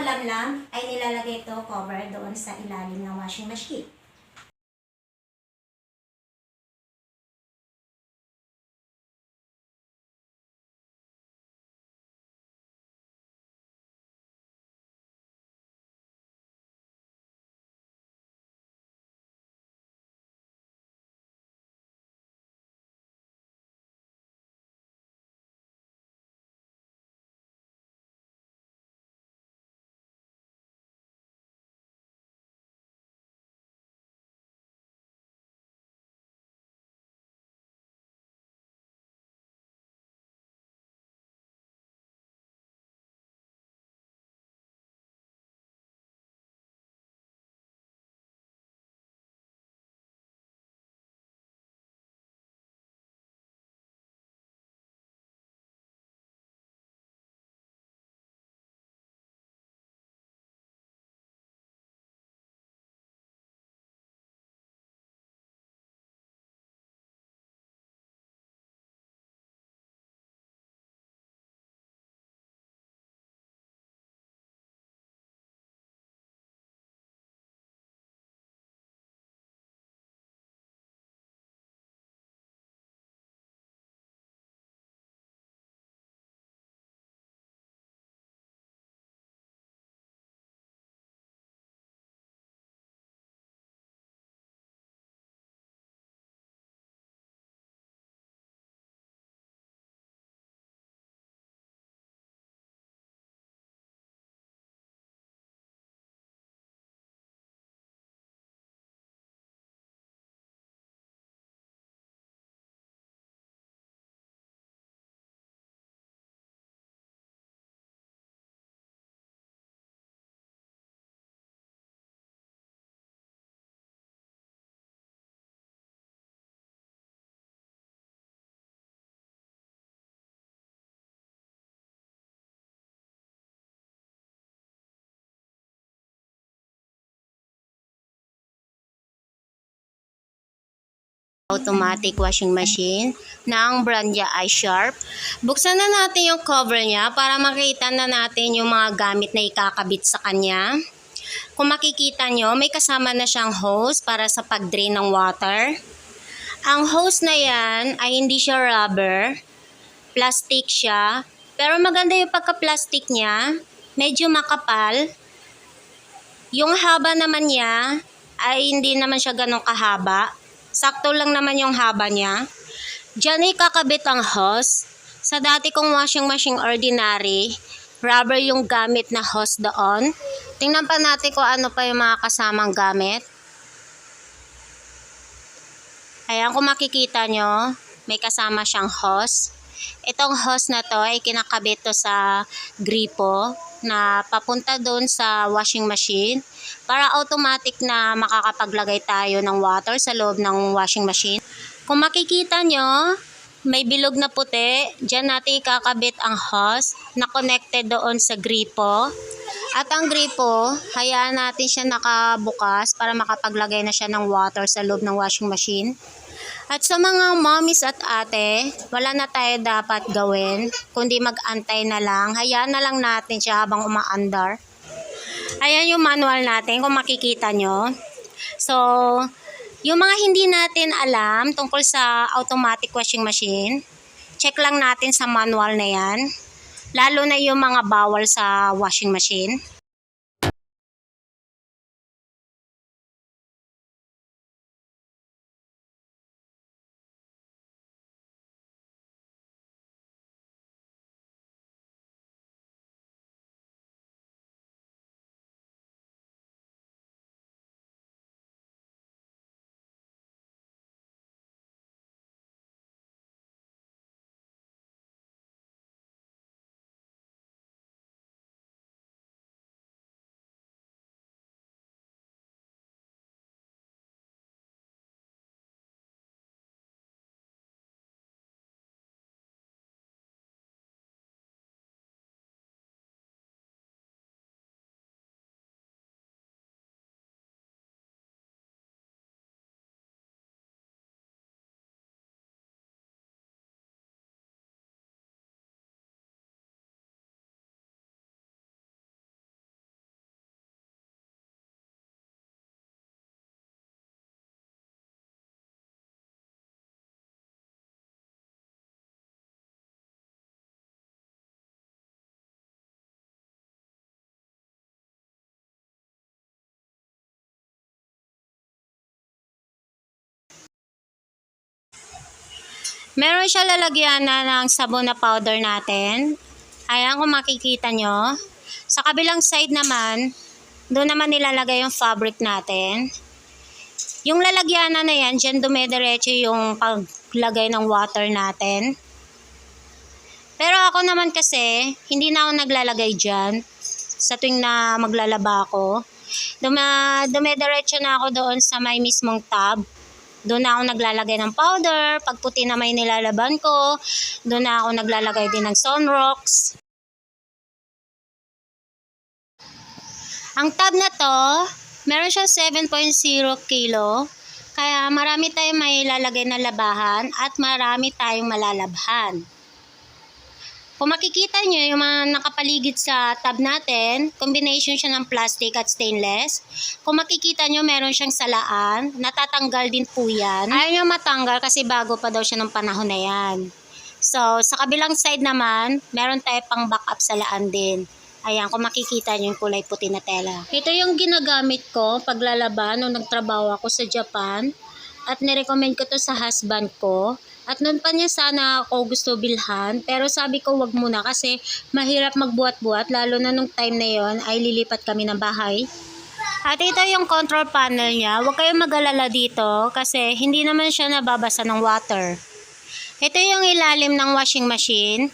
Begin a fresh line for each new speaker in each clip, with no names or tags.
malamlam ay nilalagay ito cover doon sa ilalim ng washing machine.
Automatic washing machine ng brand niya ay Sharp. Buksan na natin yung cover niya para makita na natin yung mga gamit na ikakabit sa kanya. Kung makikita nyo, may kasama na siyang hose para sa pag-drain ng water. Ang hose na yan ay hindi siya rubber, plastic siya. Pero maganda yung pagka-plastic niya, medyo makapal. Yung haba naman niya ay hindi naman siya ganun kahaba. Sakto lang naman yung haba niya. Diyan ay kakabit ang hose. Sa dati kong washing machine ordinary, rubber yung gamit na hose doon. Tingnan pa natin kung ano pa yung mga kasamang gamit. Ayan, kung makikita nyo, may kasama siyang hose. Itong hose na to ay kinakabit to sa gripo na papunta doon sa washing machine para automatic na makakapaglagay tayo ng water sa loob ng washing machine. Kung makikita nyo, may bilog na puti. Diyan natin ikakabit ang hose na connected doon sa gripo. At ang gripo, hayaan natin siya nakabukas para makapaglagay na siya ng water sa loob ng washing machine. At sa mga mommies at ate, wala na tayo dapat gawin, kundi mag-antay na lang. Hayaan na lang natin siya habang umaandar. Ayan yung manual natin kung makikita nyo. So, yung mga hindi natin alam tungkol sa automatic washing machine, check lang natin sa manual na yan. Lalo na yung mga bawal sa washing machine. Meron siya lalagyan na ng sabon na powder natin. Ayan, kung makikita nyo. Sa kabilang side naman, doon naman nilalagay yung fabric natin. Yung lalagyanan na yan, dyan dumediretso yung paglagay ng water natin. Pero ako naman kasi, hindi na ako naglalagay dyan sa tuwing na maglalaba ako. Dumediretso na ako doon sa may mismong tub. Doon na ako naglalagay ng powder. Pag puti na may nilalaban ko, doon na ako naglalagay din ng Sunrocks. Ang tub na to, meron siyang 7.0 kilo. Kaya marami tayong may lalagay na labahan at marami tayong malalabhan. Kung makikita nyo, yung mga nakapaligid sa tub natin, combination siya ng plastic at stainless. Kung makikita nyo, meron siyang salaan. Natatanggal din po yan. Ayaw nyo matanggal kasi bago pa daw siya ng panahon na yan. So, sa kabilang side naman, meron tayo pang backup salaan din. Ayan, kung makikita nyo yung kulay puti na tela. Ito yung ginagamit ko paglalaba nung nagtrabaho ako sa Japan. At nirecommend ko to sa husband ko. At noon pa niya sana ako gusto bilhan, pero sabi ko wag muna kasi mahirap magbuhat-buhat, lalo na nung time na yon ay lilipat kami ng bahay. At ito yung control panel niya, huwag kayong mag-alala dito kasi hindi naman siya nababasa ng water. Ito yung ilalim ng washing machine,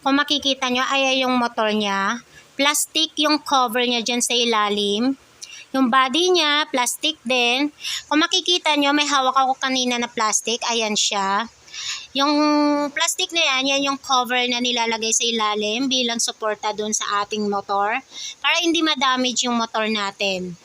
kung makikita nyo ay yung motor niya, plastic yung cover niya dyan sa ilalim. Yung body niya, plastic din. Kung makikita nyo, may hawak ako kanina na plastic, ayan siya. Yung plastic na yan yung cover na nilalagay sa ilalim bilang suporta dun sa ating motor para hindi ma-damage yung motor natin.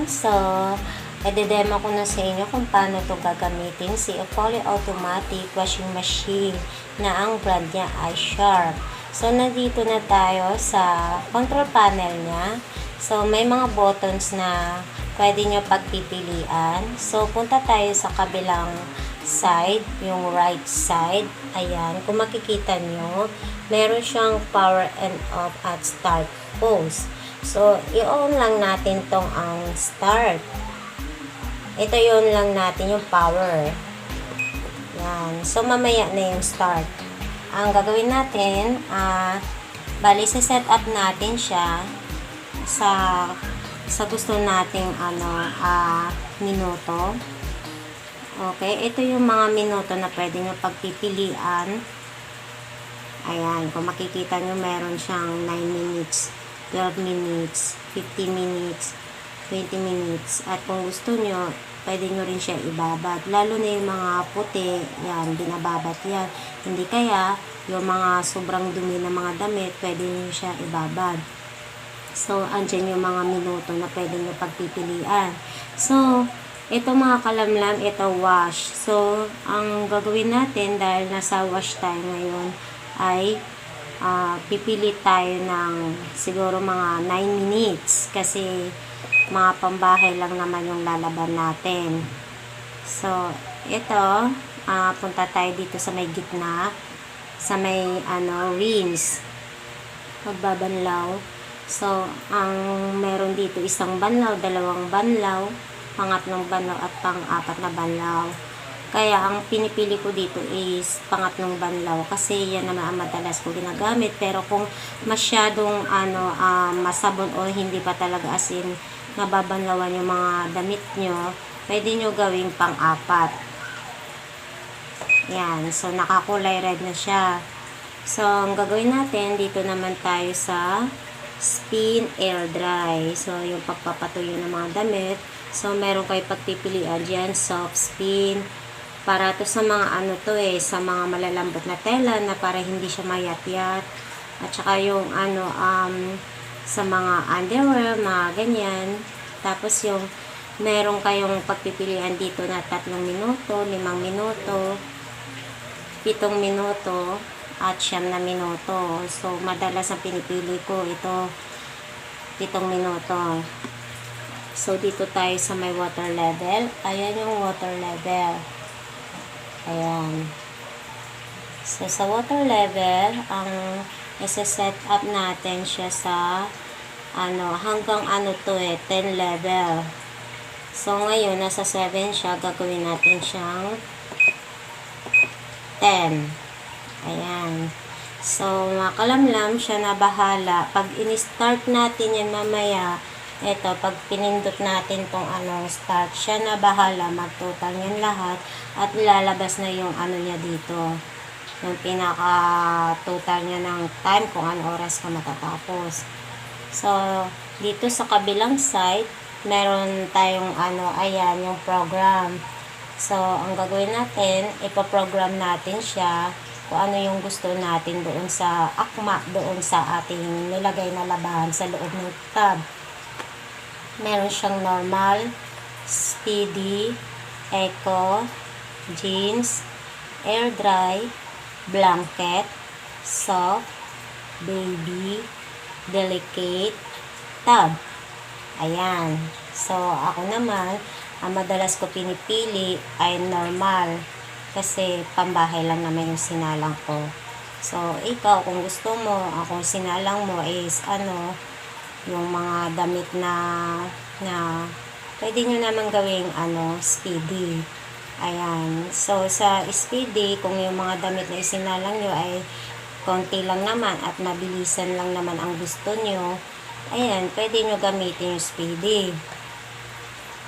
So, i-demo ko na sa inyo kung paano to gagamitin si fully automatic washing machine na ang brand niya ay Sharp. So, nandito na tayo sa control panel niya. So, may mga buttons na pwede nyo pagpipilian. So, punta tayo sa kabilang side, yung right side. Ayan, kung makikita nyo, meron siyang power and off at start pose. So, i-on lang natin tong ang start. Ito yun lang natin yung power. Yan. So, mamaya na yung start. Ang gagawin natin, bali set up natin siya sa gusto nating minuto. Okay. Ito yung mga minuto na pwede nyo pagpipilian. Ayan. Kung makikita nyo, meron siyang 9 minutes. 12 minutes, 15 minutes, 20 minutes. At kung gusto nyo, pwede nyo rin siya ibabad. Lalo na yung mga puti, yan, binababat yan. Hindi kaya, yung mga sobrang dumi na mga damit, pwede nyo siya ibabad. So, andyan yung mga minuto na pwede nyo pagpipilian. So, ito mga kalamlam, ito wash. So, ang gagawin natin, dahil nasa wash tayo ngayon, ay pipili tayo ng siguro mga 9 minutes kasi mga pambahay lang naman yung lalaban natin. So, ito, punta tayo dito sa may gitna, sa may rinse, magbabanlaw. So, ang meron dito isang banlaw, dalawang banlaw, pangatlong banlaw at pang-apat na banlaw. Kaya ang pinipili ko dito is pangatlong banlaw kasi yan naman ang madalas ko ginagamit. Pero kung masyadong masabon o hindi pa talaga as in nababanlawan yung mga damit nyo, pwede nyo gawing pang-apat. Yan. So, nakakulay red na siya. So, ang gagawin natin, dito naman tayo sa spin air dry. So, yung pagpapatuyo ng mga damit. So, meron kayo pagpipilian dyan, soft spin. Para to sa mga sa mga malalambot na tela na para hindi siya mayat-yat. At saka yung sa mga underwear, mga ganyan. Tapos yung meron kayong pagpipilian dito na 3 minuto, 5 minuto. 7 minuto at 9 na minuto. So, madalas ang pinipili ko ito 7 minuto. So, dito tayo sa may water level. Ayan yung water level. Ayan. So, sa water level, ang isa-set up natin siya sa hanggang 10 level. So, ngayon, nasa 7 siya. Gagawin natin siyang 10. Ayan. So, makalamlam siya na bahala. Pag in-start natin yan mamaya, ito, pag pinindot natin tong start, siya na bahala. Mag-total yan lahat. At lalabas na yung niya dito. Yung pinaka-total niya ng time kung ano oras ka matatapos. So, dito sa kabilang side, meron tayong ayan, yung program. So, ang gagawin natin, ipaprogram natin siya kung ano yung gusto natin doon sa akma, doon sa ating nilagay na labahan sa loob ng tab. Meron siyang normal, speedy, eco, jeans, air dry, blanket, soft, baby, delicate, tab. Ayan. So, ako naman, ang madalas ko pinipili ay normal. Kasi, pambahay lang naman yung sinalang ko. So, ikaw, kung gusto mo, kung sinalang mo is, yung mga damit na pwede nyo naman gawing, speedy. Ayan. So, sa speedy, kung yung mga damit na isinalang nyo ay konti lang naman at mabilisan lang naman ang gusto nyo, ayan, pwede nyo gamitin yung speedy.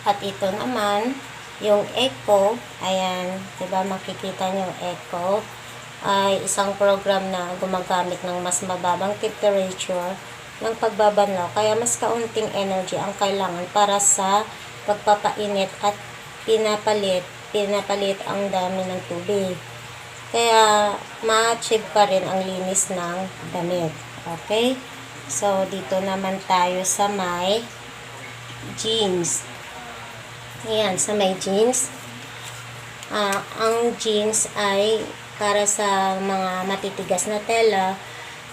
At ito naman, yung eco, ayan, diba makikita nyo yung eco, ay isang program na gumagamit ng mas mababang temperature ng pagbabanlaw. Kaya mas kaunting energy ang kailangan para sa pagpapainit at pinapalit ang dami ng tubig. Kaya, ma-achieve pa rin ang linis ng damit. Okay? So, dito naman tayo sa may jeans. Ayan, sa may jeans. Ang jeans ay para sa mga matitigas na tela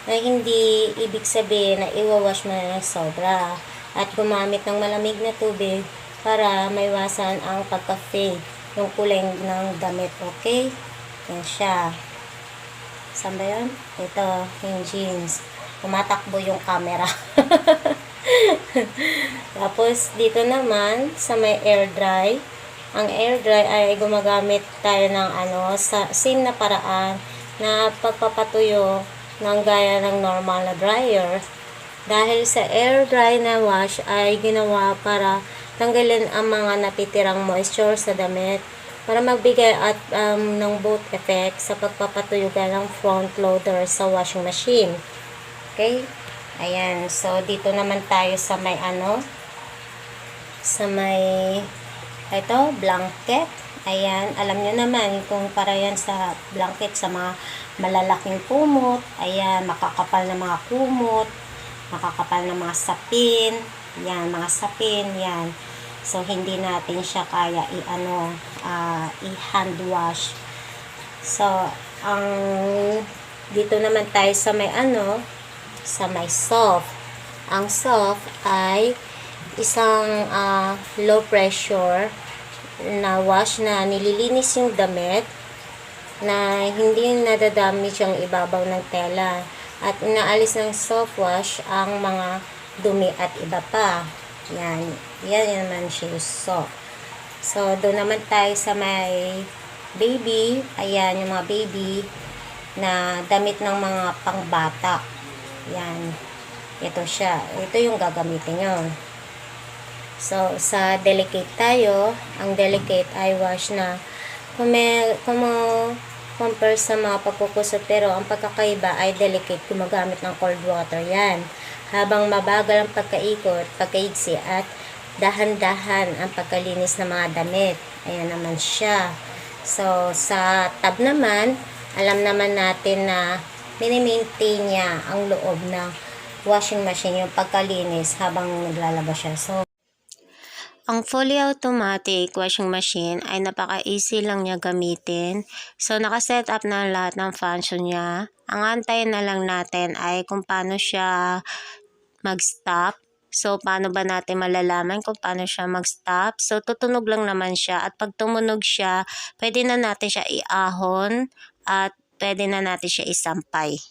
na hindi ibig sabihin na iwawash mo na ng sobra. At gumamit ng malamig na tubig para maiwasan ang pagka-fade yung kulay ng damit. Okay? Yan siya. Saan ba yun? Ito, yung jeans. Tumatakbo yung camera. Tapos, dito naman, sa may air dry. Ang air dry ay gumagamit tayo ng sa same na paraan na pagpapatuyo ng gaya ng normal na dryer. Dahil sa air dry na wash ay ginawa para tanggalin ang mga natitirang moisture sa damit para magbigay at ng both effect sa pagpapatuyo ng front loader sa washing machine. Okay? Ayan. So, dito naman tayo sa may sa may blanket. Ayan. Alam nyo naman kung para yan sa blanket sa mga malalaking kumot. Ayan. Makakapal na mga kumot. Makakapal na mga sapin. Yan. Mga sapin. Yan. So, hindi natin siya kaya i-hand wash. So, dito naman tayo sa may sa may soft. Ang soft ay isang low pressure na wash na nililinis yung damit na hindi nadadamage yung ibabaw ng tela at inaalis ng soft wash ang mga dumi at iba pa. Yan naman siya soft. So, doon naman tayo sa may baby. Ayan, yung mga baby na damit ng mga pangbata. Yan. Ito siya. Ito yung gagamitin nyo. So, sa delicate tayo, ang delicate ay wash na compare sa mga pagkukusot, pero ang pagkakaiba ay delicate gumagamit ng cold water. Yan. Habang mabagal ang pagkaikot, pagkaigsi at dahan-dahan ang pagkalinis ng mga damit. Ayan naman siya. So, sa tab naman, alam naman natin na mini-maintain niya ang loob ng washing machine, yung pagkalinis habang naglalabas siya. So, Ang fully automatic washing machine ay napaka-easy lang niya gamitin. So, nakaset up na lahat ng function niya. Ang antayin na lang natin ay kung paano siya mag-stop. So, paano ba natin malalaman kung paano siya mag-stop? So, tutunog lang naman siya. At pag tumunog siya, pwede na natin siya iahon at pwede na natin siya isampay.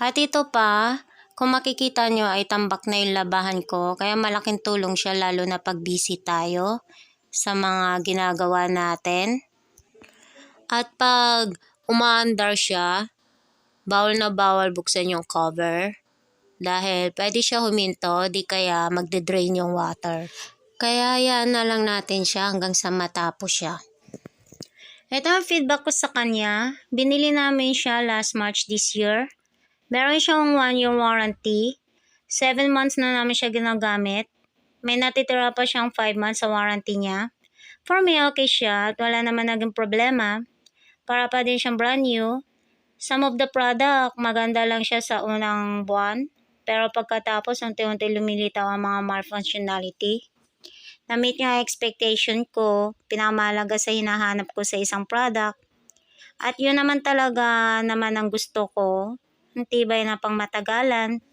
At ito pa, kung makikita nyo ay tambak na yung labahan ko, kaya malaking tulong siya lalo na pag busy tayo sa mga ginagawa natin. At pag umaandar siya, bawal na bawal buksan yung cover dahil pwede siya huminto, di kaya magde-drain yung water. Kaya yan na lang natin siya hanggang sa matapos siya. Ito ang feedback ko sa kanya. Binili namin siya last March this year. Meron siyang 1-year warranty. 7 months na namin siya ginagamit. May natitira pa siyang 5 months sa warranty niya. For me, okay siya at wala naman naging problema. Para pa din siyang brand new. Some of the product, maganda lang siya sa unang buwan. Pero pagkatapos, unti-unti lumilitaw ang mga malfunctionality. Na-meet niya ang expectation ko. Pinakamahalaga sa hinahanap ko sa isang product. At yun naman talaga naman ang gusto ko. Ang tibay na pang matagalan.